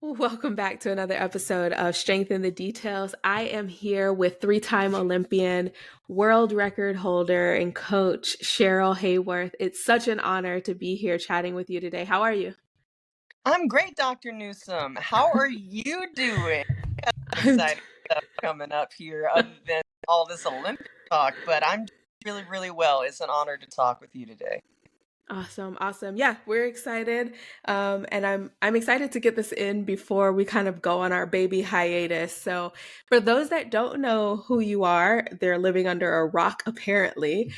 Welcome back to another episode of Strength in the Details. I am here with three-time Olympian, world record holder, and coach Cheryl Haworth. It's such an honor to be here chatting with you today. How are you? I'm great, Dr. Newsom. How are you doing? Some I'm exciting stuff coming up here other than all this Olympic talk, but I'm doing really, really well. It's an honor to talk with you today. awesome, awesome. Yeah, we're excited, and I'm excited to get this in before we kind of go on our baby hiatus. So, for those that don't know who you are, they're living under a rock apparently.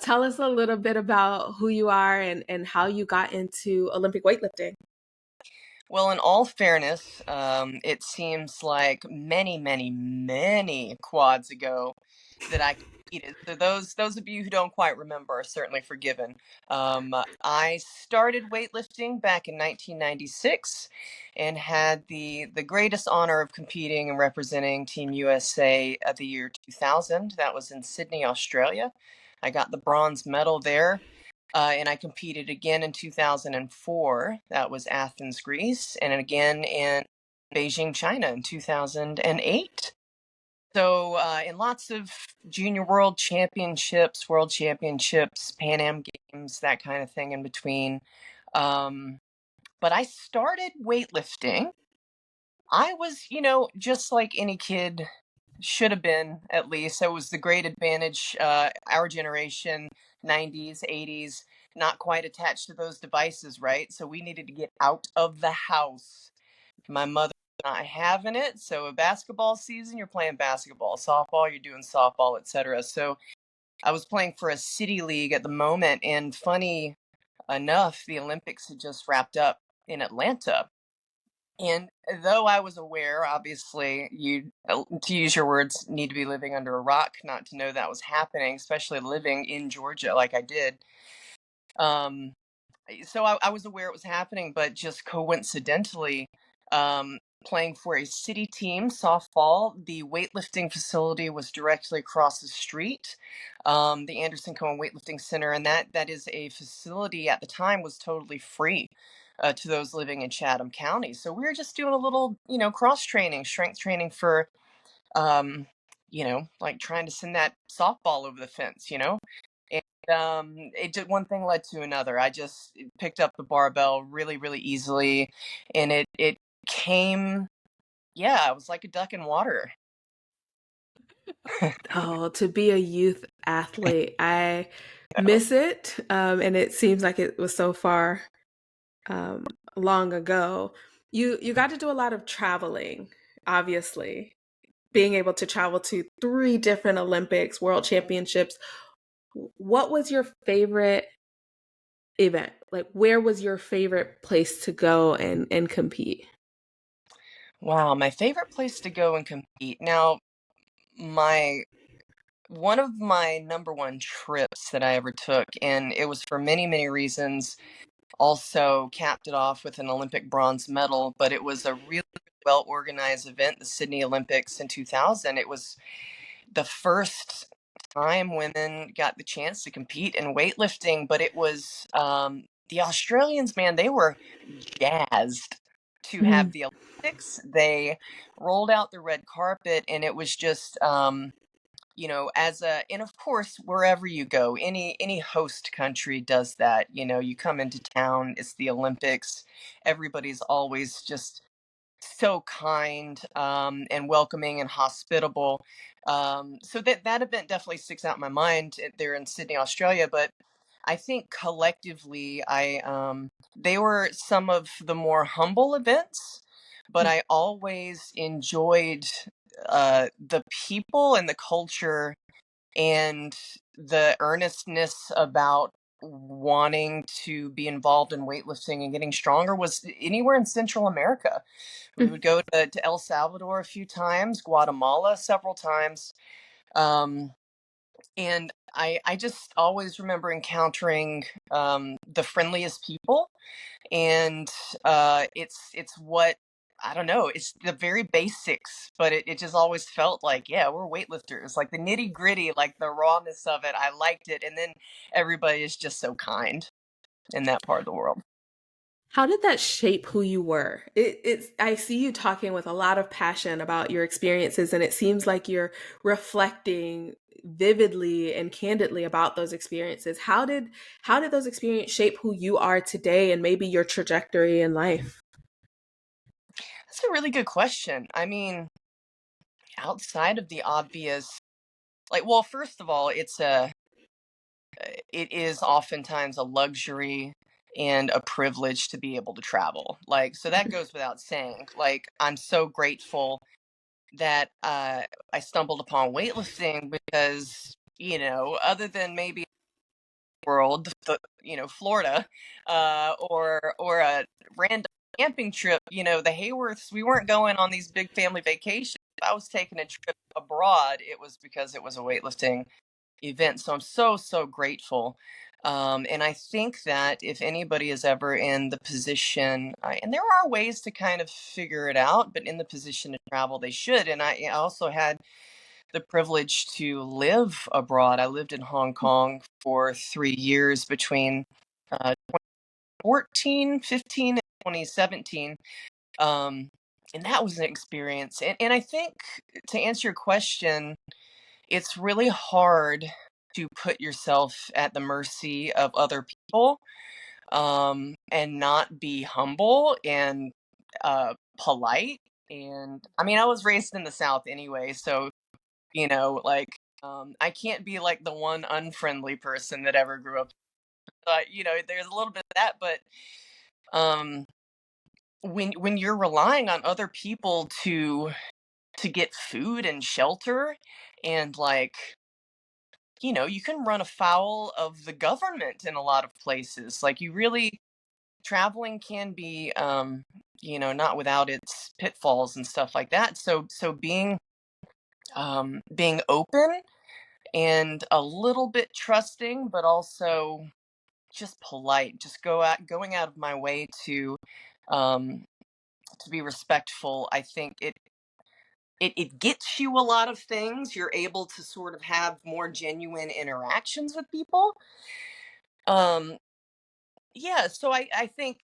Tell us a little bit about who you are and how you got into Olympic weightlifting. Well, in all fairness, it seems like many, many, many quads ago that I competed. So those of you who don't quite remember are certainly forgiven. I started weightlifting back in 1996 and had the greatest honor of competing and representing Team USA at the year 2000. That was in Sydney, Australia. I got the bronze medal there. And I competed again in 2004. That was Athens, Greece, and again in Beijing, China in 2008. So, in lots of junior world championships, Pan Am games, that kind of thing in between. Um, but I started weightlifting. I was, just like any kid should have been, at least. It was the great advantage, our generation, 90s, 80s, not quite attached to those devices, right? So we needed to get out of the house. My mother not having it. So a basketball season, you're playing basketball, softball, you're doing softball, etc. So I was playing for a city league at the moment, and funny enough, the Olympics had just wrapped up in Atlanta. And though I was aware, obviously, you, to use your words, need to be living under a rock not to know that was happening, especially living in Georgia like I did. Um, so I was aware it was happening, but just coincidentally, um, playing for a city team, softball, the weightlifting facility was directly across the street, the Anderson Cohen Weightlifting Center, and that is a facility at the time was totally free. To those living in Chatham County. So we were just doing a little, cross training, strength training for, um, like trying to send that softball over the fence, it did one thing led to another. I just picked up the barbell really, really easily, and it came. Yeah, it was like a duck in water. Oh, to be a youth athlete, I miss it, and it seems like it was so far long ago. You got to do a lot of traveling, obviously. Being able to travel to three different Olympics, World Championships. What was your favorite event? Like, where was your favorite place to go and compete? Wow, my favorite place to go and compete. Now, my one of my number one trips that I ever took, and it was for many, many reasons. Also capped it off with an Olympic bronze medal, but it was a really well organized event, the Sydney Olympics in 2000. It was the first time women got the chance to compete in weightlifting, but it was the Australians, man, they were jazzed to have Mhm. the Olympics. They rolled out the red carpet, and it was just as a and of course wherever you go, any host country does that. You come into town, it's the Olympics, everybody's always just so kind, and welcoming and hospitable. So that event definitely sticks out in my mind there in Sydney, Australia. But I think collectively, they were some of the more humble events, but I always enjoyed the people and the culture and the earnestness about wanting to be involved in weightlifting and getting stronger was anywhere in Central America. We would go to El Salvador a few times, Guatemala several times. Um, and I just always remember encountering the friendliest people, and it's what I don't know. It's the very basics, but it just always felt like, yeah, we're weightlifters. Like the nitty gritty, like the rawness of it. I liked it, and then everybody is just so kind in that part of the world. How did that shape who you were? It's I see you talking with a lot of passion about your experiences, and it seems like you're reflecting vividly and candidly about those experiences. How did those experiences shape who you are today and maybe your trajectory in life? That's a really good question. I mean, outside of the obvious, like, well, first of all, it is oftentimes a luxury and a privilege to be able to travel. Like, so that goes without saying. Like, I'm so grateful that I stumbled upon weightlifting because, other than maybe world, Florida, or a random camping trip, the Hayworths, we weren't going on these big family vacations. If I was taking a trip abroad, it was because it was a weightlifting event. So I'm so, so grateful. And I think that if anybody is ever in the position, and there are ways to kind of figure it out, but in the position to travel, they should. And I also had the privilege to live abroad. I lived in Hong Kong for 3 years between 14, 15, and 2017. And that was an experience. And I think to answer your question, it's really hard to put yourself at the mercy of other people, and not be humble and polite. And I mean, I was raised in the South anyway, so like, I can't be like the one unfriendly person that ever grew up. There's a little bit of that, but um, when you're relying on other people to get food and shelter, and like, you can run afoul of the government in a lot of places. Like, you really traveling can be, not without its pitfalls and stuff like that. So being open and a little bit trusting, but also just polite, just going out of my way um, to be respectful. I think it gets you a lot of things. You're able to sort of have more genuine interactions with people. Um, yeah, so I think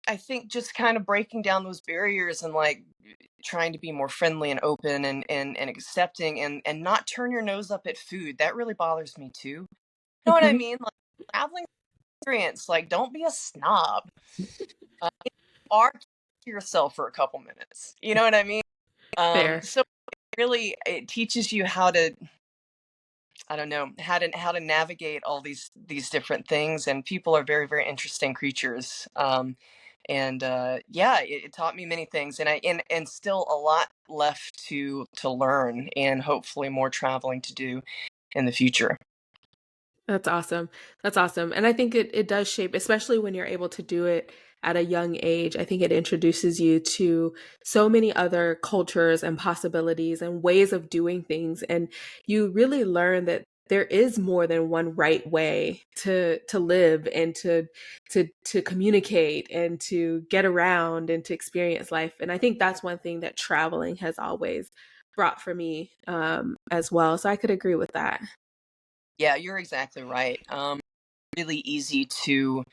just kind of breaking down those barriers and like trying to be more friendly and open and accepting, and not turn your nose up at food. That really bothers me too. You know what I Mhm. mean? Like, traveling experience, like, don't be a snob. Are to yourself for a couple minutes. You know what I mean? Fair. So really it teaches you how to, I don't know, how to navigate all these different things. And people are very, very interesting creatures. And yeah, it taught me many things, and and still a lot left to learn, and hopefully more traveling to do in the future. That's awesome. That's awesome. And I think it does shape, especially when you're able to do it at a young age. I think it introduces you to so many other cultures and possibilities and ways of doing things. And you really learn that there is more than one right way to live and to communicate and to get around and to experience life. And I think that's one thing that traveling has always brought for me, as well. So I could agree with that. Yeah, you're exactly right. Really easy to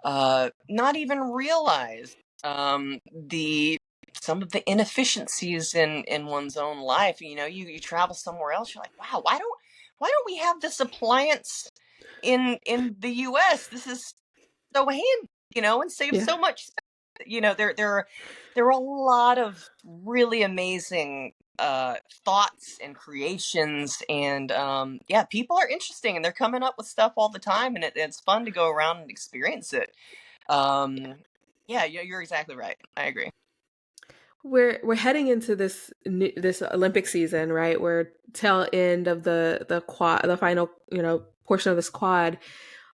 not even realize the some of the inefficiencies in one's own life. You travel somewhere else, you're like, wow, why don't we have this appliance in the US? This is so handy, and save Yeah. so much space. There are a lot of really amazing thoughts and creations, and yeah, people are interesting, and they're coming up with stuff all the time, and it's fun to go around and experience it. um yeah, you're exactly right. I agree. We're heading into this Olympic season, right? We're tail end of the quad, the final, portion of this quad.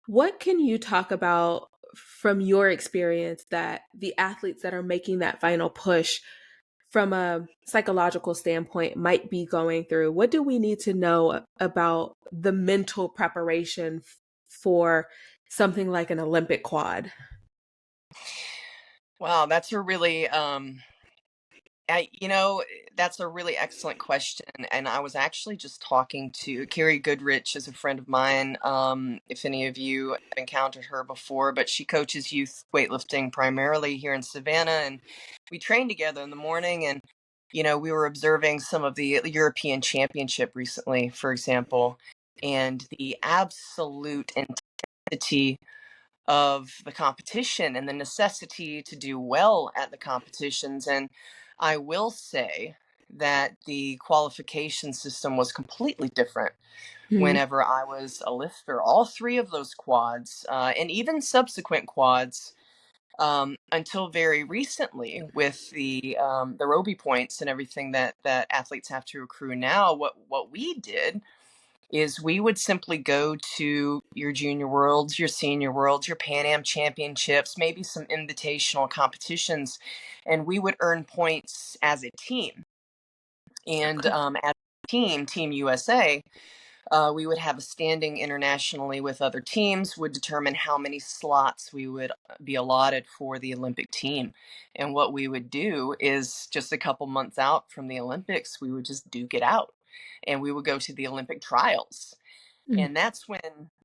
What can you talk about from your experience that the athletes that are making that final push from a psychological standpoint might be going through? What do we need to know about the mental preparation for something like an Olympic quad? Wow, that's a really That's a really excellent question. And I was actually just talking to Carrie Goodrich, is a friend of mine. If any of you have encountered her before, but she coaches youth weightlifting primarily here in Savannah. And we train together in the morning. And, we were observing some of the European Championship recently, for example, and the absolute intensity of the competition and the necessity to do well at the competitions. And I will say that the qualification system was completely different Mm, whenever I was a lifter. All three of those quads, and even subsequent quads, until very recently, with the Roby points and everything that athletes have to accrue now, what we did is we would simply go to your junior worlds, your senior worlds, your Pan Am championships, maybe some invitational competitions, and we would earn points as a team. And okay. as a team, Team USA, we would have a standing internationally with other teams, would determine how many slots we would be allotted for the Olympic team. And what we would do is, just a couple months out from the Olympics, we would just duke it out. And we would go to the Olympic trials. Mm, And that's when,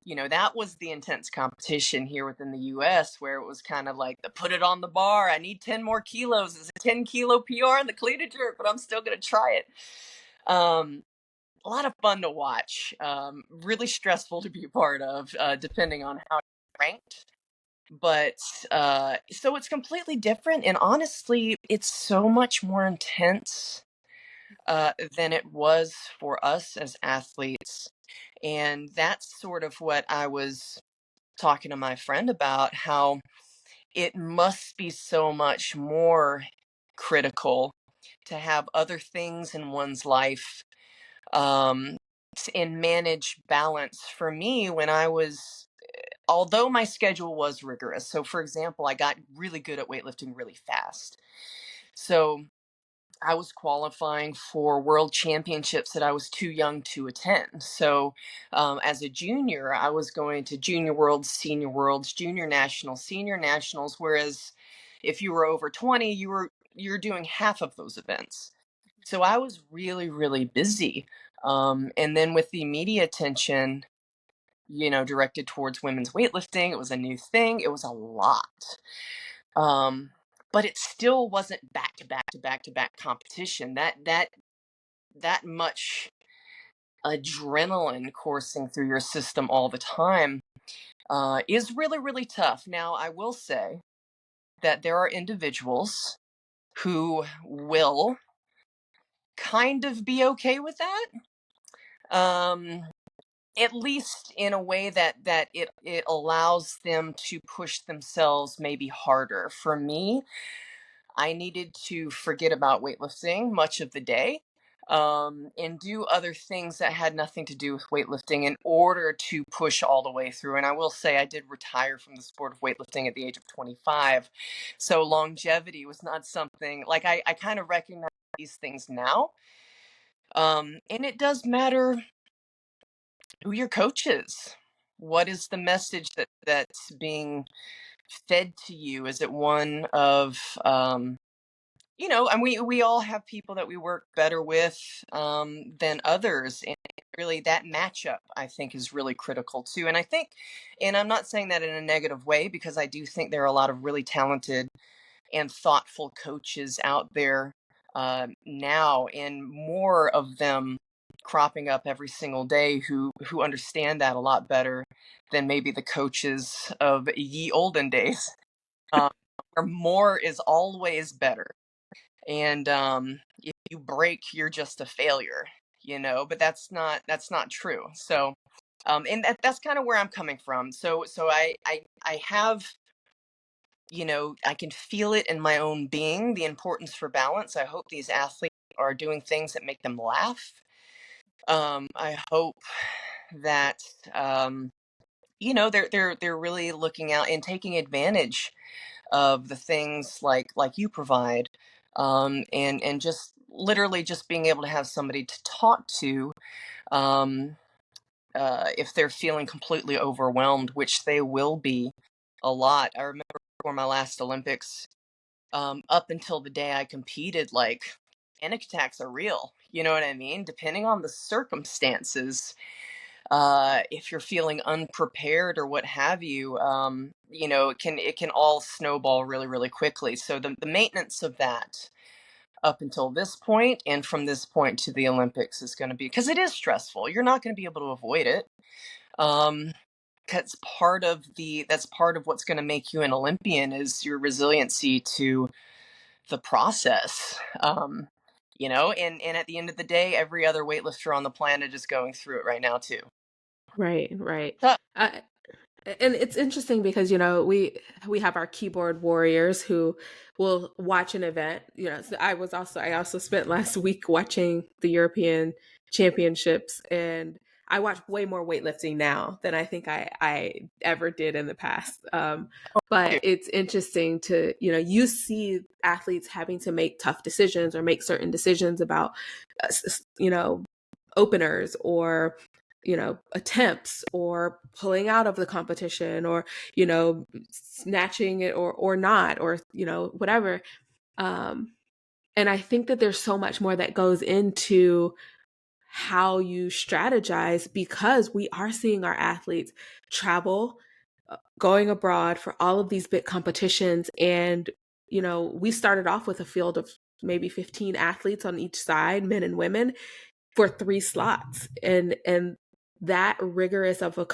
that was the intense competition here within the US, where it was kind of like the put it on the bar. I need 10 more kilos. It's a 10-kilo PR in the cleated jerk, but I'm still going to try it. Um, a lot of fun to watch. Really stressful to be a part of, depending on how you're ranked. But so it's completely different. And honestly, it's so much more intense than it was for us as athletes. And that's sort of what I was talking to my friend about, how it must be so much more critical to have other things in one's life, um, and manage balance. For me, although my schedule was rigorous, so for example, I got really good at weightlifting really fast. So I was qualifying for world championships that I was too young to attend. So, as a junior, I was going to junior worlds, senior worlds, junior nationals, senior nationals. Whereas, if you were over 20, you're doing half of those events. So I was really, really busy. And then with the media attention, directed towards women's weightlifting, it was a new thing. It was a lot. Um, but it still wasn't back to back to back to back competition. That much adrenaline coursing through your system all the time is really, really tough. Now, I will say that there are individuals who will kind of be okay with that. At least in a way that it allows them to push themselves maybe harder. For me, I needed to forget about weightlifting much of the day, and do other things that had nothing to do with weightlifting in order to push all the way through. And I will say I did retire from the sport of weightlifting at the age of 25. So longevity was not something like I kind of recognize these things now. And it does matter who your coach is. What is the message that's being fed to you? Is it one of, and we all have people that we work better with, than others, and really that matchup I think is really critical too. And I think, and I'm not saying that in a negative way, because I do think there are a lot of really talented and thoughtful coaches out there now, and more of them cropping up every single day who understand that a lot better than maybe the coaches of ye olden days, um, where more is always better. And if you break, you're just a failure, but that's not true. So, and that's kind of where I'm coming from. So I have, I can feel it in my own being, the importance for balance. I hope these athletes are doing things that make them laugh. I hope that, they're really looking out and taking advantage of the things like you provide, and just literally just being able to have somebody to talk to, um, if they're feeling completely overwhelmed, which they will be a lot. I remember for my last Olympics, up until the day I competed, like, panic attacks are real. You know what I mean? Depending on the circumstances, if you're feeling unprepared or what have you, it can all snowball really, really quickly. So the maintenance of that up until this point and from this point to the Olympics is going to be, because it is stressful. You're not going to be able to avoid it. Um, that's part of what's going to make you an Olympian is your resiliency to the process. And at the end of the day, every other weightlifter on the planet is going through it right now too. Right, right. So, Uh, and it's interesting because we have our keyboard warriors who will watch an event. So I also spent last week watching the European Championships, and I watch way more weightlifting now than I think I ever did in the past. But it's interesting to you see athletes having to make tough decisions or make certain decisions about you know openers or attempts or pulling out of the competition or snatching it or not or whatever. um and I think that there's so much more that goes into how you strategize, because we are seeing our athletes travel, going abroad for all of these big competitions. And we started off with a field of maybe 15 athletes on each side, men and women, for 3 slots. And that rigorous of a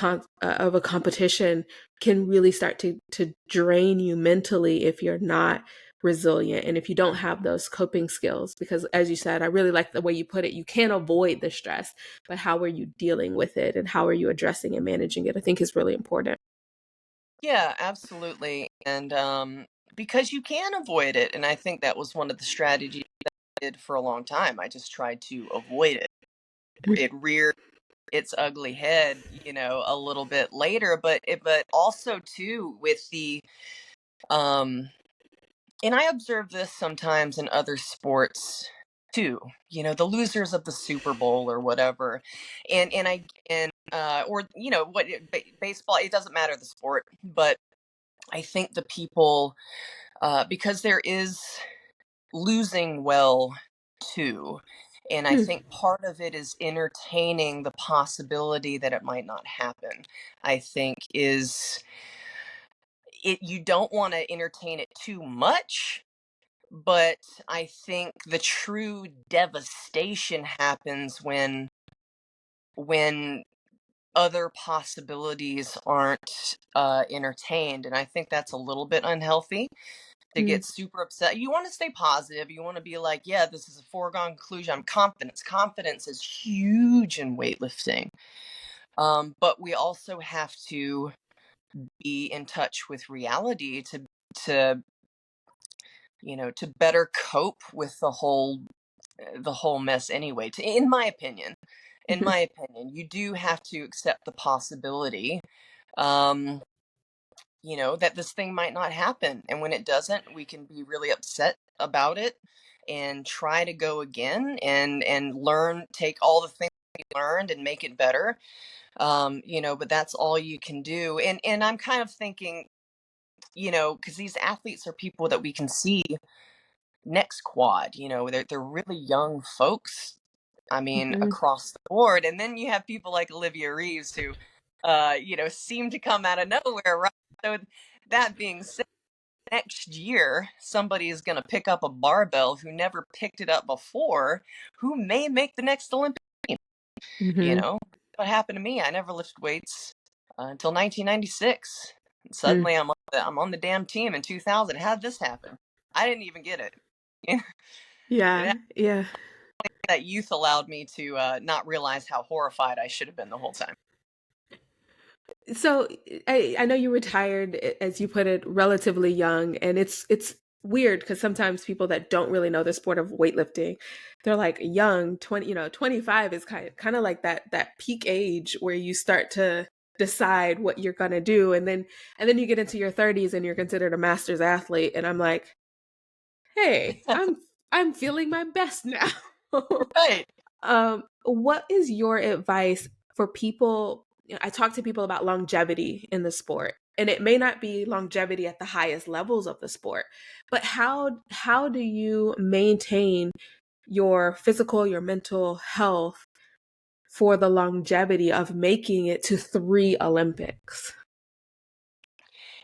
competition can really start to drain you mentally if you're not resilient and if you don't have those coping skills. Because as you said, I really like the way you put it, you can't avoid the stress, but how are you dealing with it and how are you addressing and managing it, I think, is really important. yeah, absolutely. And because you can avoid it. And I think that was one of the strategies I did for a long time. I just tried to avoid it. It reared its ugly head, a little bit later, but also too with the um and I observe this sometimes in other sports too. The losers of the Super Bowl or whatever, and I and or what baseball. It doesn't matter the sport, but I think the people, because there is losing well too. And I think part of it is entertaining the possibility that it might not happen. I think is it you don't want to entertain it too much, but I think the true devastation happens when other possibilities aren't entertained, and I think that's a little bit unhealthy to get super upset. You want to stay positive. You want to be like, yeah, this is a foregone conclusion. I'm confident. Confidence is huge in weightlifting. But we also have to be in touch with reality to to better cope with the whole mess anyway. In my opinion, you do have to accept the possibility, um, that this thing might not happen. And when it doesn't, we can be really upset about it and try to go again and learn, take all the things we learned and make it better. But that's all you can do. And I'm kind of thinking, because these athletes are people that we can see next quad, they're really young folks. I mean, Mhm. across the board. And then you have people like Olivia Reeves who, seem to come out of nowhere, right? So that being said, next year somebody is going to pick up a barbell who never picked it up before, who may make the next Olympic team. You Mhm. know what happened to me? I never lifted weights until 1996. And Mhm. suddenly I'm on the damn team in 2000. How did this happen? I didn't even get it. Yeah, It yeah. that youth allowed me to not realize how horrified I should have been the whole time. So I know you retired, as you put it, relatively young, and it's weird because sometimes people that don't really know the sport of weightlifting, they're like young, 20, 25 is kind of like that peak age where you start to decide what you're going to do, and then you get into your 30s and you're considered a master's athlete, and I'm like, "Hey, I'm feeling my best now." Right. What is your advice for people? I talk to people about longevity in the sport, and it may not be longevity at the highest levels of the sport, but how do you maintain your physical, your mental health for the longevity of making it to 3 Olympics?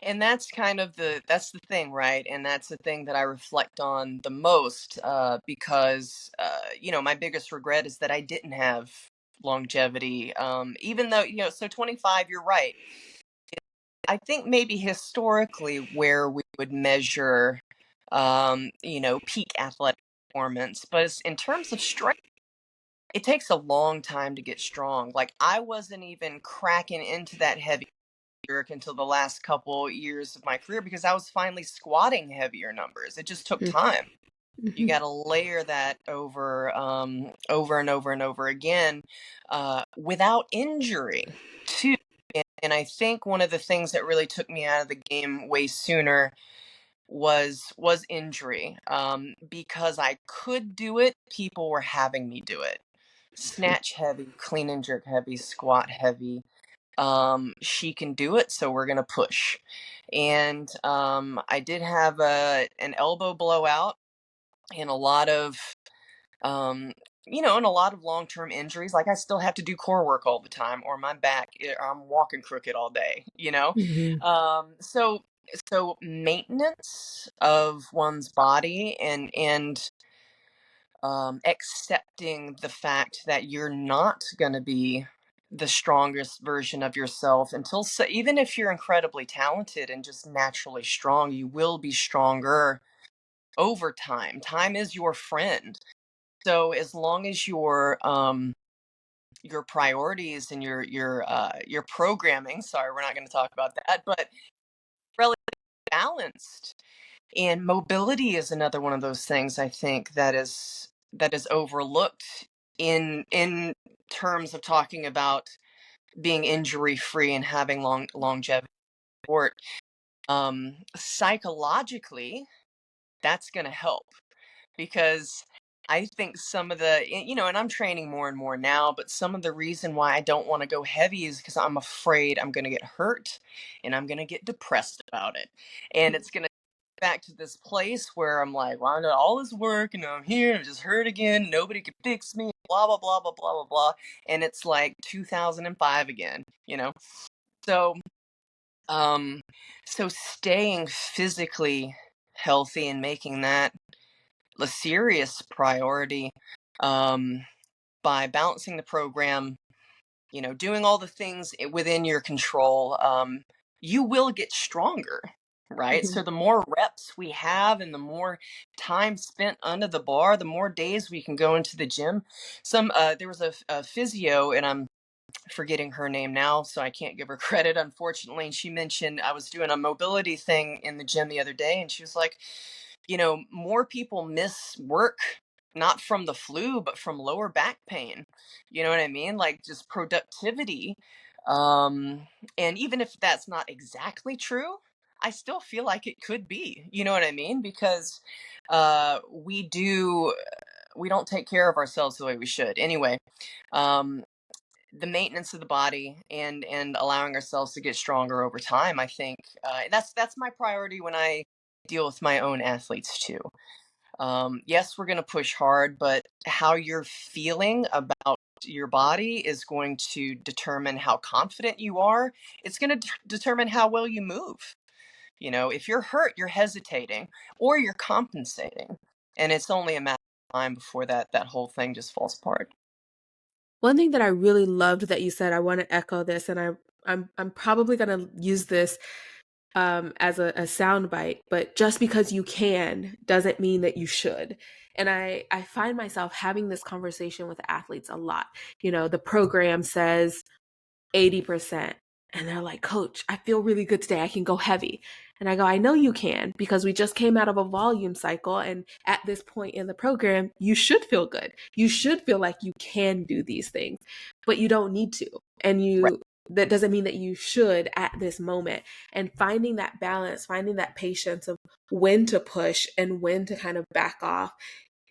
And that's the thing, right? And that's the thing that I reflect on the most, because my biggest regret is that I didn't have longevity. Even though, 25, you're right. I think maybe historically where we would measure, peak athletic performance, but in terms of strength, it takes a long time to get strong. Like, I wasn't even cracking into that heavy work until the last couple years of my career because I was finally squatting heavier numbers. It just took time. You Mm-hmm. got to layer that over and over and over again, without injury, too. And I think one of the things that really took me out of the game way sooner was injury. Because I could do it, people were having me do it. Snatch heavy, clean and jerk heavy, squat heavy. She can do it, so we're gonna push. And I did have an elbow blowout and a lot of um, and a lot of long-term injuries. Like, I still have to do core work all the time, or my back, I'm walking crooked all day. Mm-hmm. So maintenance of one's body and accepting the fact that you're not going to be the strongest version of yourself until, so even if you're incredibly talented and just naturally strong, you will be stronger over time. Time is your friend. So as long as your priorities and your programming, sorry, we're not going to talk about that, but relatively balanced. And mobility is another one of those things I think that is overlooked in terms of talking about being injury free and having longevity sport. Psychologically, that's going to help because I think some of and I'm training more and more now, but some of the reason why I don't want to go heavy is because I'm afraid I'm going to get hurt and I'm going to get depressed about it. And it's going to back to this place where I'm like, well, I did all this work and I'm here and I'm just hurt again. Nobody can fix me, blah, blah, blah, blah, blah, blah, blah. And it's like 2005 again. So, um, so staying physically healthy and making that a serious priority, um, by balancing the program, doing all the things within your control, you will get stronger, right? Mm-hmm. So the more reps we have and the more time spent under the bar, the more days we can go into the gym. There was a physio, and I'm forgetting her name now, so I can't give her credit, unfortunately. And she mentioned I was doing a mobility thing in the gym the other day, and she was like, more people miss work not from the flu, but from lower back pain. You know what I mean? Like, just productivity. Um, and even if that's not exactly true, I still feel like it could be. You know what I mean? Because we don't take care of ourselves the way we should. Anyway, um, the maintenance of the body and allowing ourselves to get stronger over time, I think that's my priority when I deal with my own athletes too. Yes, we're going to push hard, but how you're feeling about your body is going to determine how confident you are. It's going to determine how well you move. If you're hurt, you're hesitating or you're compensating, and it's only a matter of time before that whole thing just falls apart. One thing that I really loved that you said, I want to echo this, and I'm probably going to use this as a sound bite, but just because you can doesn't mean that you should. And I find myself having this conversation with athletes a lot. The program says 80%. And they're like, Coach, I feel really good today. I can go heavy. And I go, I know you can because we just came out of a volume cycle. And at this point in the program, you should feel good. You should feel like you can do these things, but you don't need to. And Right. that doesn't mean that you should at this moment. And finding that balance, finding that patience of when to push and when to kind of back off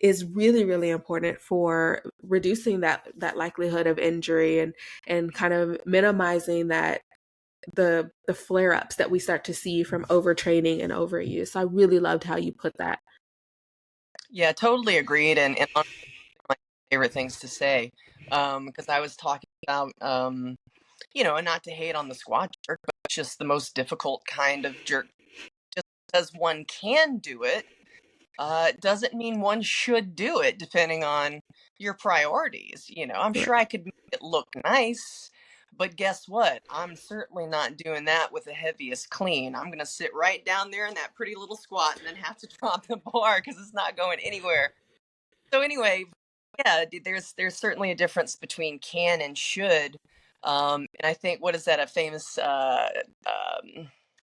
is really, really important for reducing that likelihood of injury and kind of minimizing the flare ups that we start to see from overtraining and overuse. So I really loved how you put that. Yeah, totally agreed. And honestly, one of my favorite things to say, because I was talking about, and not to hate on the squat jerk, but just the most difficult kind of jerk. Just because one can do it, doesn't mean one should do it, depending on your priorities. I'm Right. sure I could make it look nice, but guess what? I'm certainly not doing that with the heaviest clean. I'm going to sit right down there in that pretty little squat and then have to drop the bar because it's not going anywhere. So anyway, yeah, there's certainly a difference between can and should. And I think, what is that? A famous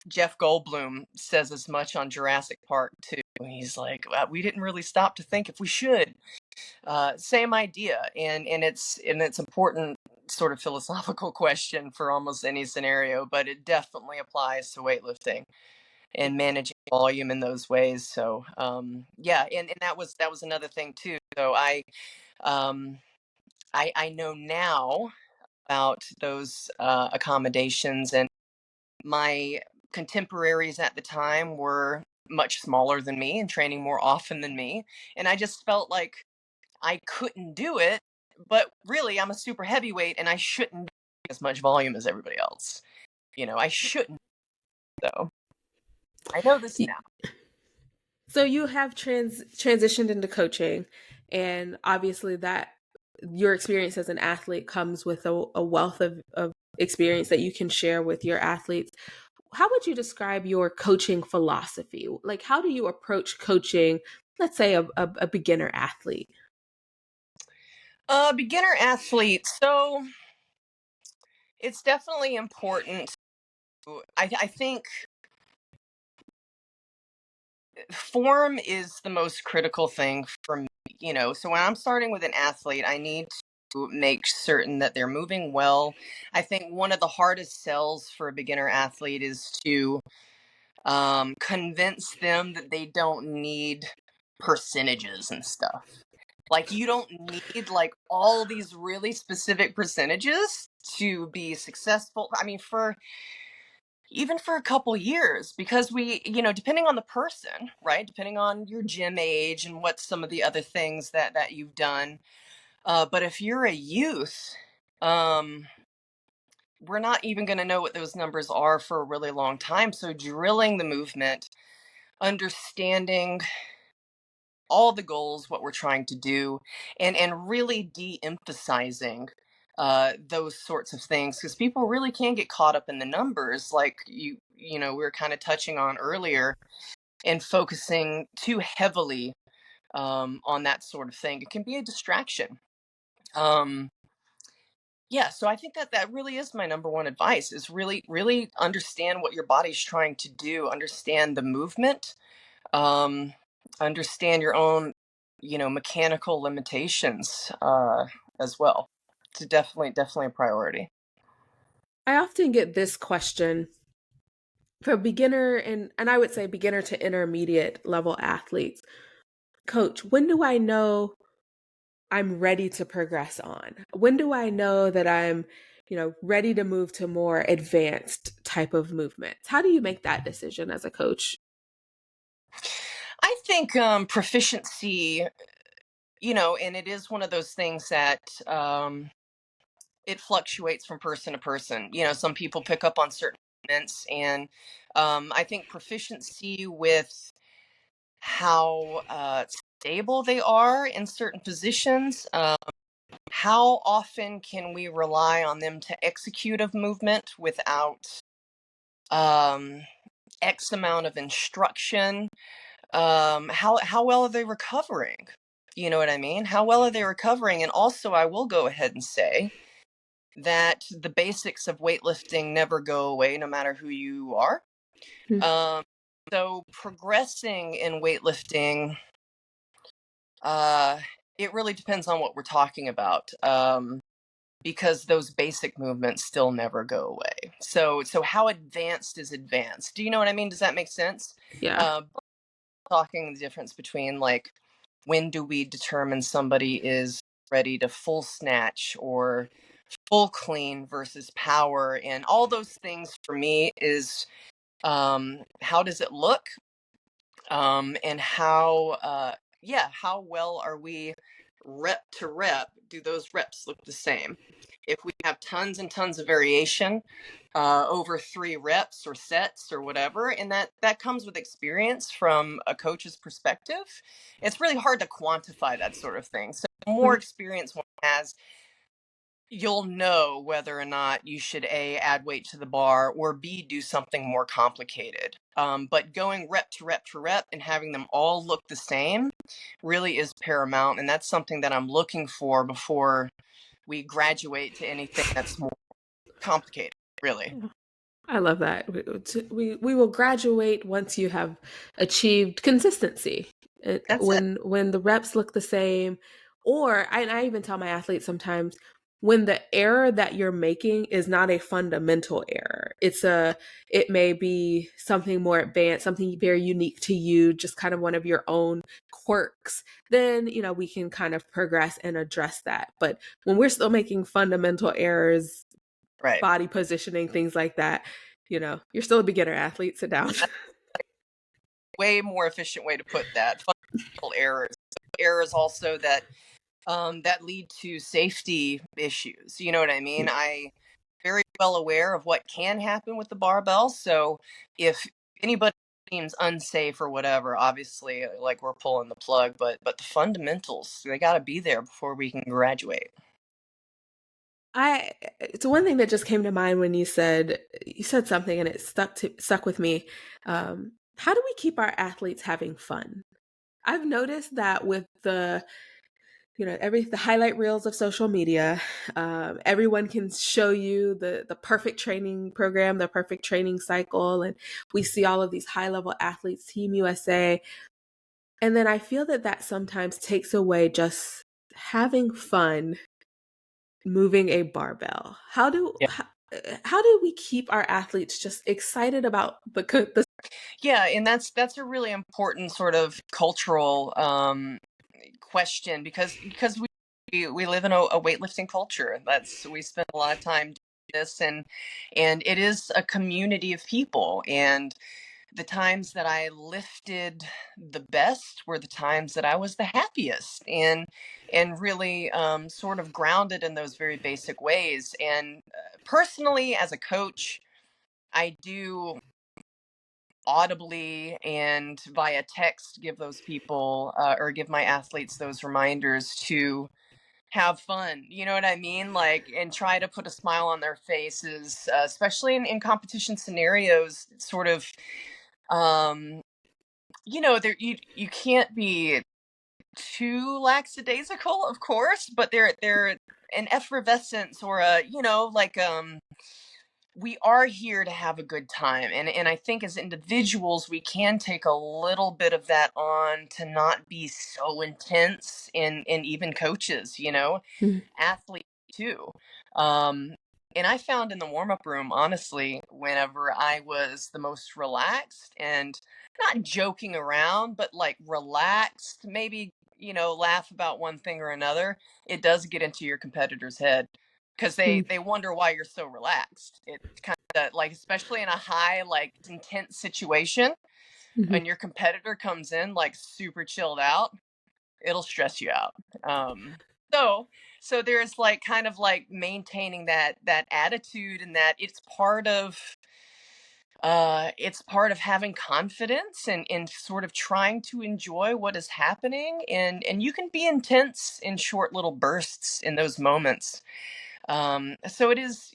Jeff Goldblum says as much on Jurassic Park too. He's like, well, we didn't really stop to think if we should. Same idea, and it's important sort of philosophical question for almost any scenario, but it definitely applies to weightlifting and managing volume in those ways. So yeah, and that was another thing too. So um, I know now about those accommodations, and my contemporaries at the time were much smaller than me and training more often than me, and I just felt like I couldn't do it. But really, I'm a super heavyweight, and I shouldn't do as much volume as everybody else. I shouldn't though. I know this Y- now. So you have transitioned into coaching, and obviously that your experience as an athlete comes with a wealth of experience that you can share with your athletes. How would you describe your coaching philosophy? Like, how do you approach coaching, let's say, a beginner athlete? Beginner athlete. So it's definitely important. I think form is the most critical thing for me. So when I'm starting with an athlete, I need to make certain that they're moving well. I think one of the hardest sells for a beginner athlete is to convince them that they don't need percentages and stuff. Like, you don't need like all these really specific percentages to be successful. I mean, even for a couple years, because depending on the person, right, depending on your gym age and what some of the other things that you've done, but if you're a youth, um we're not even going to know what those numbers are for a really long time. So drilling the movement, understanding all the goals, what we're trying to do, and really de-emphasizing those sorts of things, because people really can get caught up in the numbers, like we were kind of touching on earlier, and focusing too heavily on that sort of thing. It can be a distraction. um, yeah, so I think that really is my number one advice, is really really understand what your body's trying to do, understand the movement, um, understand your own, mechanical limitations as well. It's definitely a priority. I often get this question for beginner and I would say beginner to intermediate level athletes. Coach, when do I know I'm ready to progress on? When do I know that I'm, ready to move to more advanced type of movements? How do you make that decision as a coach? I think proficiency, and it is one of those things that it fluctuates from person to person. Some people pick up on certain movements, and I think proficiency with how stable they are in certain positions. How often can we rely on them to execute a movement without um, X amount of instruction? How well are they recovering? You know what I mean? How well are they recovering? And also, I will go ahead and say that the basics of weightlifting never go away, no matter who you are. Hmm. Um, so progressing in weightlifting, uh, it really depends on what we're talking about. Because those basic movements still never go away. So how advanced is advanced? Do you know what I mean? Does that make sense? Yeah. Talking the difference between, like, when do we determine somebody is ready to full snatch, or full clean versus power, and all those things for me is how does it look, and how well are we rep to rep? Do those reps look the same? If we have tons and tons of variation over 3 reps or sets or whatever, and that comes with experience from a coach's perspective, it's really hard to quantify that sort of thing. So the more Mhm. experience one has, you'll know whether or not you should A, add weight to the bar, or B, do something more complicated. But going rep to rep to rep and having them all look the same really is paramount. And that's something that I'm looking for before we graduate to anything that's more complicated, really. I love that. We will graduate once you have achieved consistency. That's it. When the reps look the same, or I even tell my athletes sometimes when the error that you're making is not a fundamental error. It may be something more advanced, something very unique to you, just kind of one of your own quirks. Then, we can kind of progress and address that. But when we're still making fundamental errors, Right. body positioning, things like that, you're still a beginner athlete. Sit down. That's way more efficient way to put that. Fundamental errors. Errors also that lead to safety issues. You know what I mean? I very well aware of what can happen with the barbell. So if anybody seems unsafe or whatever, obviously, like we're pulling the plug. But the fundamentals, they got to be there before we can graduate. I It's one thing that just came to mind when you said something and it stuck with me. How do we keep our athletes having fun? I've noticed that with the highlight reels of social media, everyone can show you the perfect training program, the perfect training cycle, and we see all of these high level athletes, Team USA, and then I feel that sometimes takes away just having fun moving a barbell. How do we keep our athletes just excited about the Yeah, and that's a really important sort of cultural question because we live in a weightlifting culture. That's we spend a lot of time doing this, and it is a community of people. And the times that I lifted the best were the times that I was the happiest and really sort of grounded in those very basic ways. And personally, as a coach, I do audibly and via text give those people or give my athletes those reminders to have fun, you know what I mean, like, and try to put a smile on their faces, especially in competition scenarios, sort of, um there you can't be too lackadaisical, of course, but they're an effervescence or a, like, we are here to have a good time, and I think as individuals we can take a little bit of that on to not be so intense in even coaches, Mhm, athletes too. Um, and I found in the warm up room, honestly, whenever I was the most relaxed and not joking around, but like relaxed, maybe, laugh about one thing or another, it does get into your competitor's head because they wonder why you're so relaxed. It's kind of like, especially in a high, like intense situation, mhm. and your competitor comes in like super chilled out, it'll stress you out. Um, so so there's like kind of like maintaining that attitude, and that it's part of having confidence and sort of trying to enjoy what is happening, and you can be intense in short little bursts in those moments. So it is,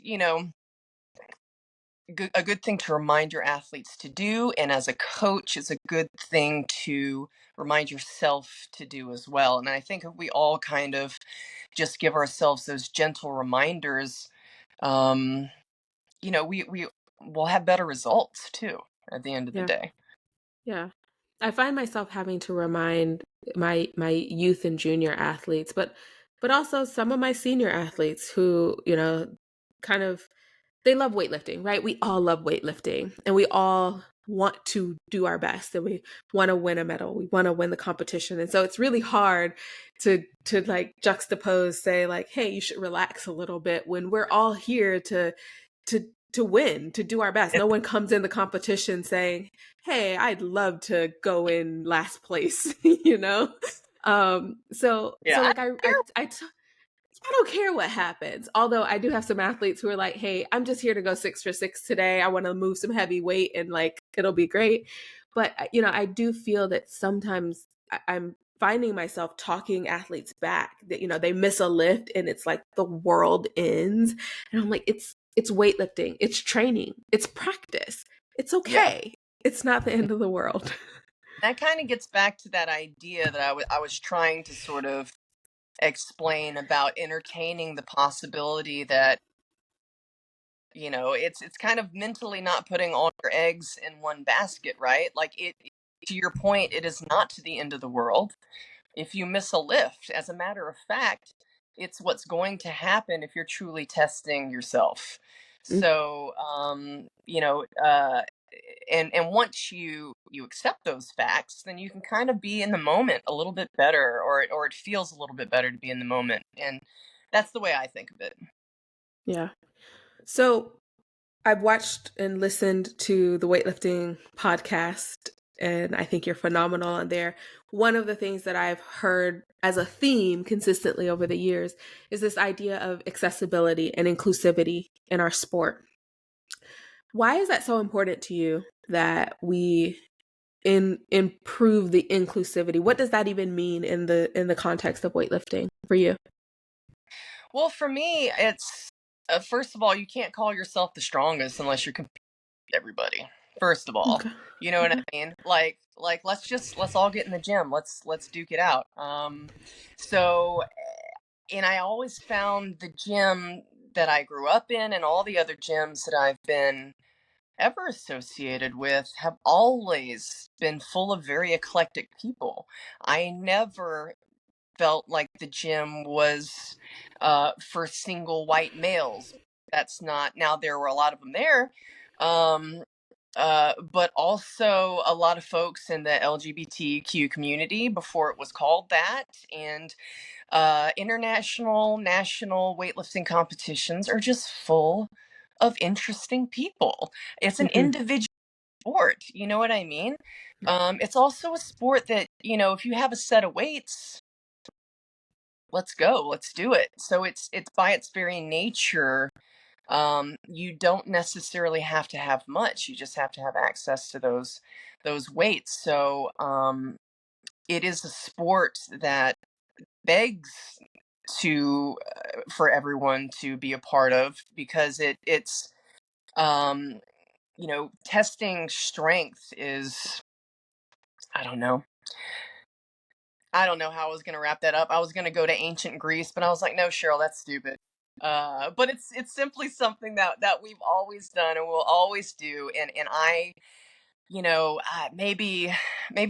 a good thing to remind your athletes to do, and as a coach it's a good thing to remind yourself to do as well. And I think if we all kind of just give ourselves those gentle reminders, um, we will have better results too at the end of the Yeah, day. yeah. I find myself having to remind my youth and junior athletes, but also some of my senior athletes who, kind of they love weightlifting, right? We all love weightlifting and we all want to do our best and we want to win a medal. We want to win the competition. And so it's really hard to like juxtapose, say like, hey, you should relax a little bit when we're all here to to win, to do our best. No one comes in the competition saying, "Hey, I'd love to go in last place," you know? Yeah, So I like don't care. I don't care what happens. Although I do have some athletes who are like, "Hey, I'm just here to go 6 for 6 today. I want to move some heavy weight and like it'll be great." But you know, I do feel that sometimes I'm finding myself talking athletes back that, you know, they miss a lift and it's like the world ends. And I'm like, it's weightlifting, it's training, it's practice. It's Yeah. okay. It's not the end of the world. That kind of gets back to that idea that I was trying to sort of explain about entertaining the possibility that, it's kind of mentally not putting all your eggs in one basket, right? Like to your point, it is not to the end of the world if you miss a lift. As a matter of fact, it's what's going to happen if you're truly testing yourself. So, and once you accept those facts, then you can kind of be in the moment a little bit better, or it feels a little bit better to be in the moment, and that's the way I think of it. Yeah. So I've watched and listened to the weightlifting podcast, and I think you're phenomenal on there. One of the things that I've heard as a theme consistently over the years is this idea of accessibility and inclusivity in our sport. Why is that so important to you that we improve the inclusivity? What does that even mean in the context of weightlifting for you? Well, for me, it's first of all, you can't call yourself the strongest unless you're competing with everybody. First of all, Okay. you know what I Okay. mean? Like let's all get in the gym. Let's duke it out. So and I always found the gym that I grew up in and all the other gyms that I've been ever associated with have always been full of very eclectic people. I never felt like the gym was for single white males. That's not, now there were a lot of them there. Um, but also a lot of folks in the LGBTQ community before it was called that. And international, national weightlifting competitions are just full of interesting people. It's an Hmm. individual sport, you know what I mean? It's also a sport that, if you have a set of weights, let's go, let's do it. So it's by its very nature, you don't necessarily have to have much. You just have to have access to those weights. So it is a sport that begs to for everyone to be a part of, because it's um testing strength is, I don't know. I don't know how I was going to wrap that up. I was going to go to ancient Greece, but I was like, no, Cheryl, that's stupid. But it's simply something that we've always done and will always do, and I, maybe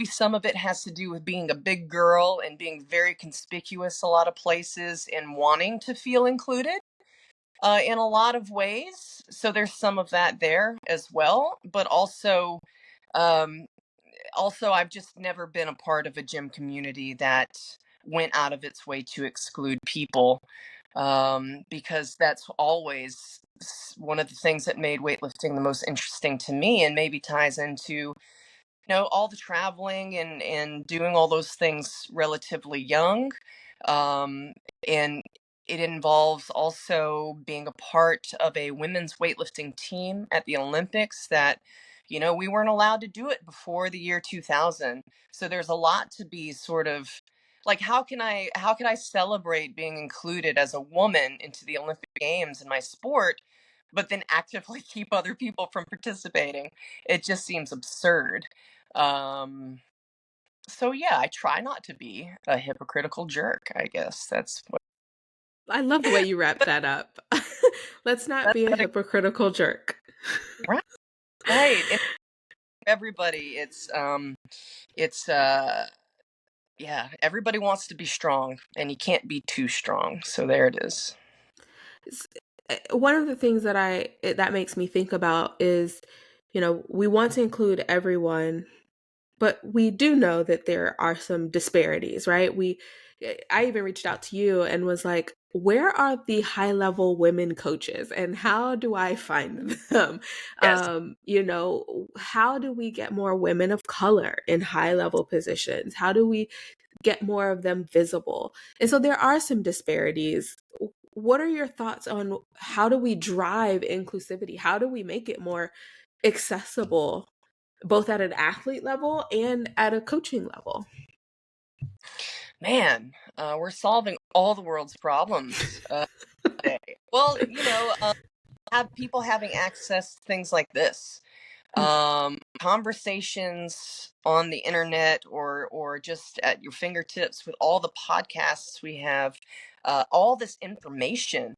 some of it has to do with being a big girl and being very conspicuous a lot of places and wanting to feel included in a lot of ways. So there's some of that there as well, but um, also I've just never been a part of a gym community that went out of its way to exclude people, because that's always one of the things that made weightlifting the most interesting to me, and maybe ties into all the traveling and doing all those things relatively young. Um, and it involves also being a part of a women's weightlifting team at the Olympics that, we weren't allowed to do it before the year 2000. So there's a lot to be sort of like, how can I celebrate being included as a woman into the Olympic Games in my sport, but then actively keep other people from participating? It just seems absurd. Um, so yeah, I try not to be a hypocritical jerk, I guess. That's what I love the way you wrapped that up. Let's not that's be a what I, hypocritical jerk. right, right. And everybody, it's yeah, everybody wants to be strong and you can't be too strong. So there it is. one of the things that makes me think about is, we want to include everyone, but we do know that there are some disparities, right? I even reached out to you and was like, where are the high level women coaches and how do I find them? Yes. How do we get more women of color in high level positions? How do we get more of them visible? And so there are some disparities. What are your thoughts on how do we drive inclusivity? How do we make it more accessible, both at an athlete level and at a coaching level? Man, we're solving all the world's problems today. Well, have people having access to things like this, conversations on the internet or just at your fingertips with all the podcasts we have, all this information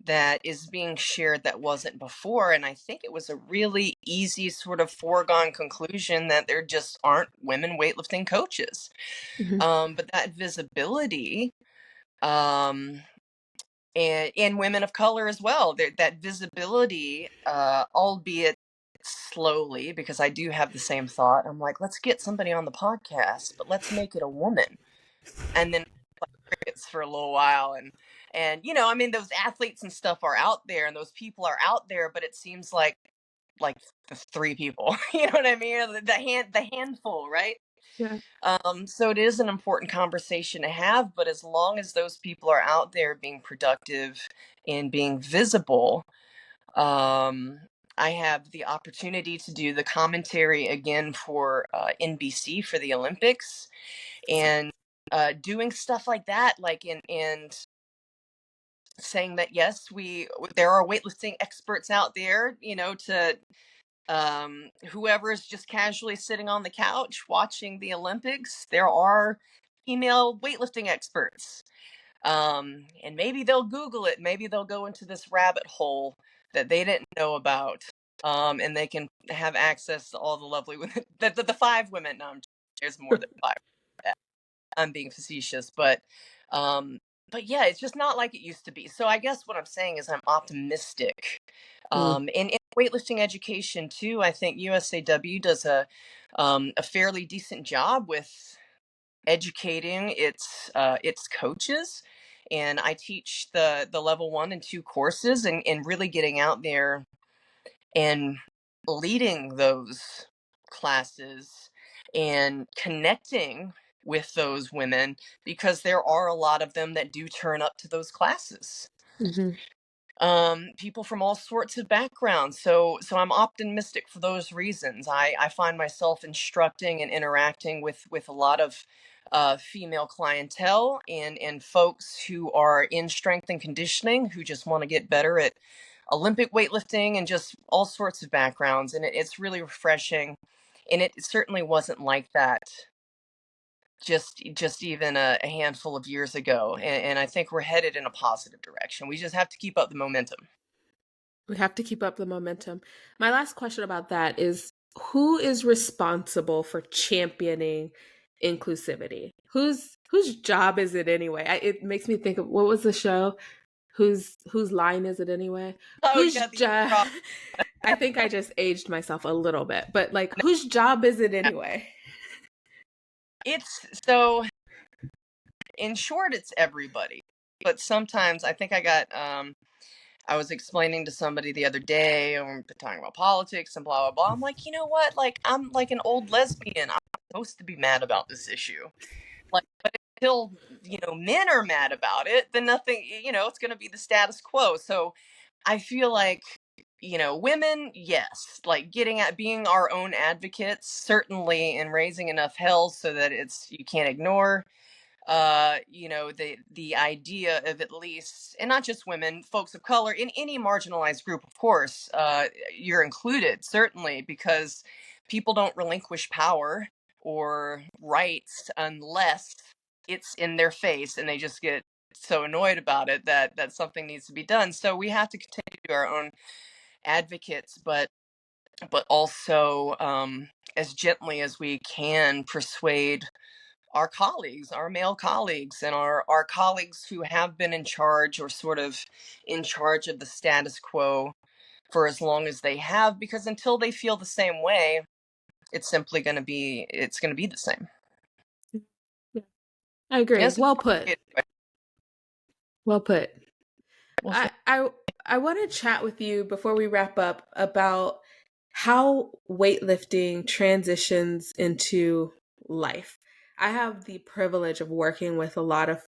that is being shared that wasn't before. And I think it was a really easy sort of foregone conclusion that there just aren't women weightlifting coaches. Mm-hmm. But that visibility, um, and women of color as well. That visibility, albeit slowly, because I do have the same thought. I'm like, let's get somebody on the podcast, but let's make it a woman, and then crickets for a little while, and I mean, those athletes and stuff are out there, and those people are out there, but it seems like the three people, you know what I mean? The handful, right? Yeah. So it is an important conversation to have, but as long as those people are out there being productive and being visible, um, I have the opportunity to do the commentary again for NBC for the Olympics, and doing stuff like that, like and saying that yes, there are weightlifting experts out there, to whoever is just casually sitting on the couch watching the Olympics, there are female weightlifting experts. And maybe they'll Google it. Maybe they'll go into this rabbit hole that they didn't know about. And they can have access to all the lovely women, the five women. No, there's more than five. I'm being facetious, um, but yeah, it's just not like it used to be. So I guess what I'm saying is I'm optimistic. Mm. In weightlifting education too, I think USAW does a fairly decent job with educating its coaches, and I teach the level 1 and 2 courses, and really getting out there and leading those classes and connecting with those women, because there are a lot of them that do turn up to those classes, Mm-hmm. people from all sorts of backgrounds. So I'm optimistic for those reasons. I find myself instructing and interacting with a lot of female clientele, and folks who are in strength and conditioning who just want to get better at Olympic weightlifting and just all sorts of backgrounds. And it's really refreshing. And it certainly wasn't like that just even a handful of years ago. And I think we're headed in a positive direction. We just have to keep up the momentum. We have to keep up the momentum. My last question about that is, who is responsible for championing inclusivity? Whose job is it anyway? It makes me think of, what was the show? Whose line is it anyway? Oh Whose yeah, the job? improv. I think I just aged myself a little bit, but like, whose job is it anyway? It's so, in short, it's everybody. But sometimes I think I was explaining to somebody the other day, and we're talking about politics and blah blah blah. I'm like, you know what? Like, I'm like an old lesbian. I'm supposed to be mad about this issue. Like, but until men are mad about it, then nothing. It's going to be the status quo. So I feel like, women, yes, like getting at being our own advocates, certainly, and raising enough hell so that you can't ignore the idea of, at least, and not just women, folks of color in any marginalized group, of course, you're included, certainly, because people don't relinquish power or rights unless it's in their face, and they just get so annoyed about it that something needs to be done. So we have to continue to be our own advocates, but also, as gently as we can, persuade our colleagues, our male colleagues, and our colleagues who have been in charge or sort of in charge of the status quo for as long as they have, because until they feel the same way, it's going to be the same. Yeah, I agree. Yes, Well put. Well put. well, I want to chat with you before we wrap up about how weightlifting transitions into life. I have the privilege of working with a lot of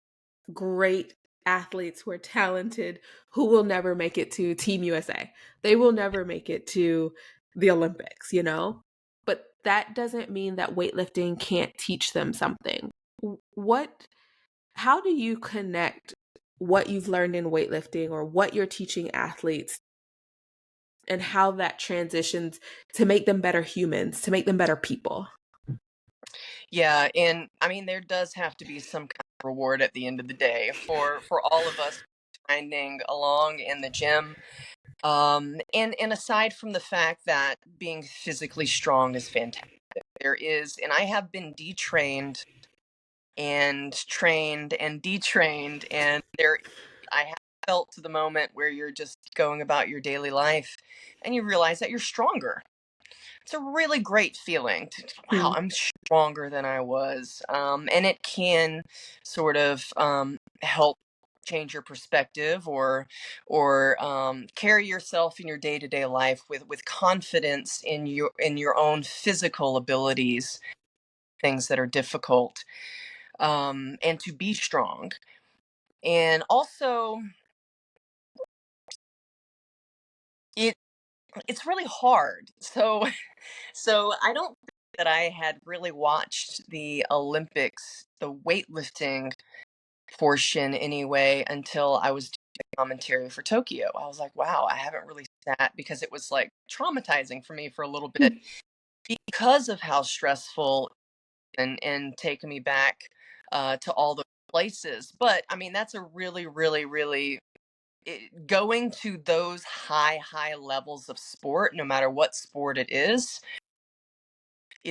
great athletes who are talented who will never make it to Team USA. They will never make it to the Olympics, you know? But that doesn't mean that weightlifting can't teach them something. What how do you connect what you've learned in weightlifting or what you're teaching athletes and how that transitions to make them better humans, to make them better people? yeah, and I mean there does have to be some kind of reward at the end of the day for all of us grinding along in the gym. And aside from the fact that being physically strong is fantastic, there is, and I have been detrained and trained and detrained, and I have felt to the moment where you're just going about your daily life and you realize that you're stronger. It's a really great feeling wow, Hmm. I'm stronger than I was. And it can sort of help change your perspective or carry yourself in your day-to-day life with confidence in your own physical abilities, things that are difficult, and to be strong. And also it it's really hard. So I don't think that I had really watched the Olympics, the weightlifting portion anyway, until I was doing commentary for Tokyo. I was like, wow, I haven't really sat because it was like traumatizing for me for a little bit because of how stressful and taking me back to all the places. But I mean, that's a really, really, really going to those high levels of sport, no matter what sport it is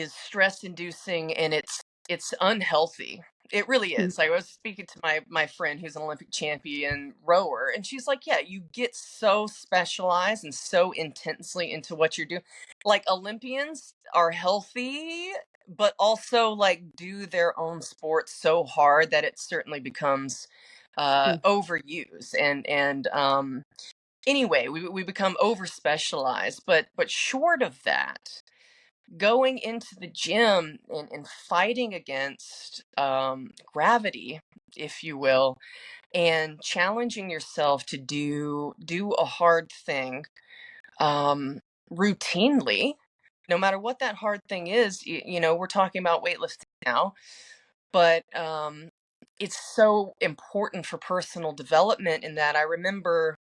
stress inducing, and it's unhealthy. It really is. I was speaking to my friend who's an Olympic champion rower, and she's like, "Yeah, you get so specialized and so intensely into what you're doing. Like Olympians are healthy, but also like do their own sport so hard that it certainly becomes overused and anyway, we become over specialized. But short of that, going into the gym and fighting against gravity, if you will, and challenging yourself to do a hard thing um, routinely, no matter what that hard thing is. You know, we're talking about weightlifting now, but it's so important for personal development. In that, I remember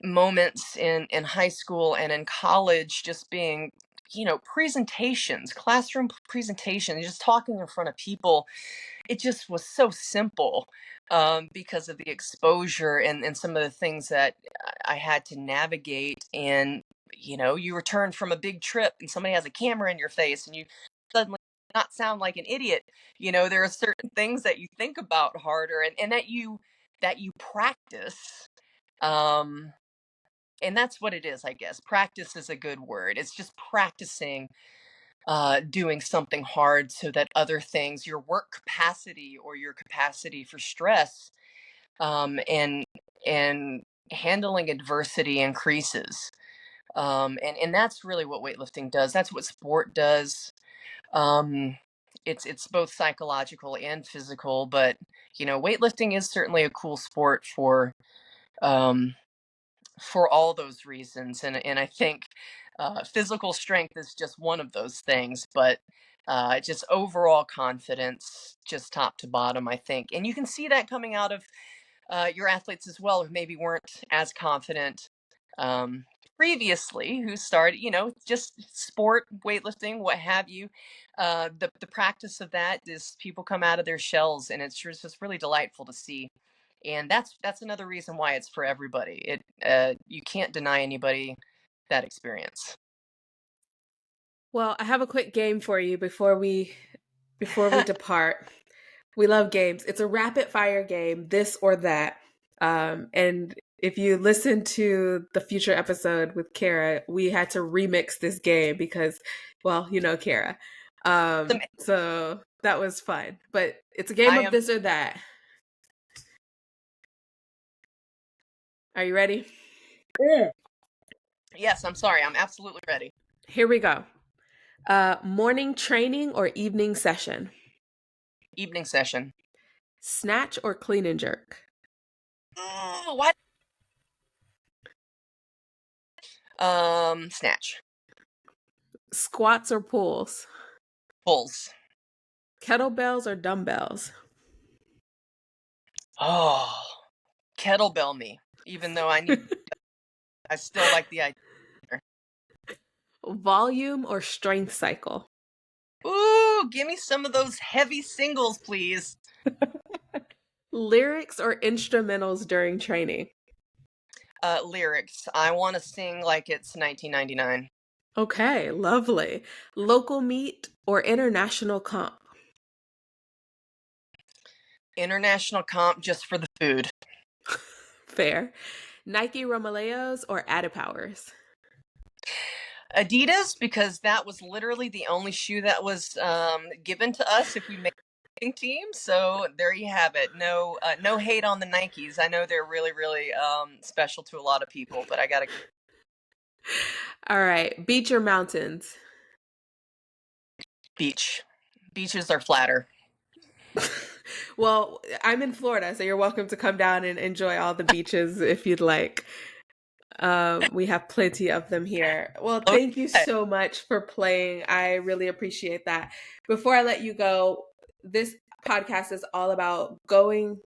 moments in high school and in college just being, you know, presentations, classroom presentations, just talking in front of people. It just was so simple because of the exposure and some of the things that I had to navigate. And you know, you return from a big trip and somebody has a camera in your face and you suddenly not sound like an idiot. You know, there are certain things that you think about harder and that you practice. um and that's what it is, I guess. Practice is a good word. It's just practicing doing something hard so that other things, your work capacity or your capacity for stress, and handling adversity increases. And that's really what weightlifting does. That's what sport does. Um, it's both psychological and physical, but you know, weightlifting is certainly a cool sport um, for all those reasons. And I think physical strength is just one of those things, but just overall confidence, just top to bottom, I think. And you can see that coming out of your athletes as well, who maybe weren't as confident um, previously, who started, you know, just sport, weightlifting, what have you. The practice of that is people come out of their shells, and it's just really delightful to see. And that's another reason why it's for everybody. You can't deny anybody that experience. Well, I have a quick game for you before we before we depart, we love games. It's a rapid fire game, this or that. And if you listen to the future episode with Kara, we had to remix this game because, well, you know Kara. So that was fun. But it's a game I of am. this or that. Are you ready? Yes, I'm sorry. I'm absolutely ready. Here we go. Morning training or evening session? Evening session. Snatch or clean and jerk? What? Snatch. Squats or pulls? Pulls. Kettlebells or dumbbells? Oh, kettlebell me. Even though I still like the idea. Volume or strength cycle? Ooh, give me some of those heavy singles, please. Lyrics or instrumentals during training? Lyrics. I want to sing like it's 1999. Okay, lovely. Local meet or international comp? International comp just for the food. Fair. Nike Romaleos or Adipowers? Adidas, because that was literally the only shoe that was given to us if we made a team. So there you have it. No, no hate on the Nikes. I know they're really, really special to a lot of people, but I gotta. All right, beach or mountains? Beach. Beaches are flatter. Well, I'm in Florida, so you're welcome to come down and enjoy all the beaches if you'd like. We have plenty of them here. Well, thank you Okay. so much for playing. I really appreciate that. Before I let you go, this podcast is all about going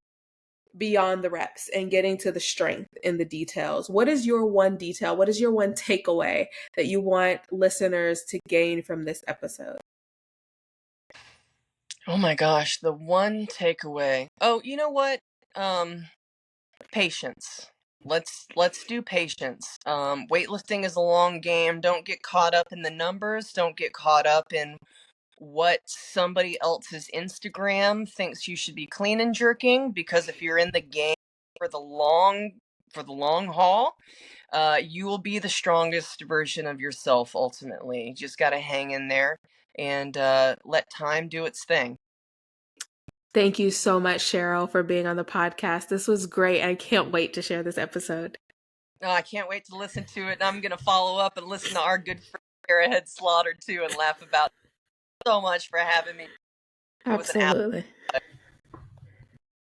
beyond the reps and getting to the strength in the details. What is your one detail? What is your one takeaway that you want listeners to gain from this episode? Oh my gosh, the one takeaway. Oh, you know what? Patience. Let's do patience. Weightlifting is a long game. Don't get caught up in the numbers. Don't get caught up in what somebody else's Instagram thinks you should be clean and jerking, because if you're in the game for the long haul, you will be the strongest version of yourself ultimately. You just got to hang in there and let time do its thing. Thank you so much, Cheryl, for being on the podcast. This was great. I can't wait to share this episode. Oh, I can't wait to listen to it. And I'm going to follow up and listen to our good friend Arrowhead Slaughter too and laugh about it. So much for having me. It was an Absolutely.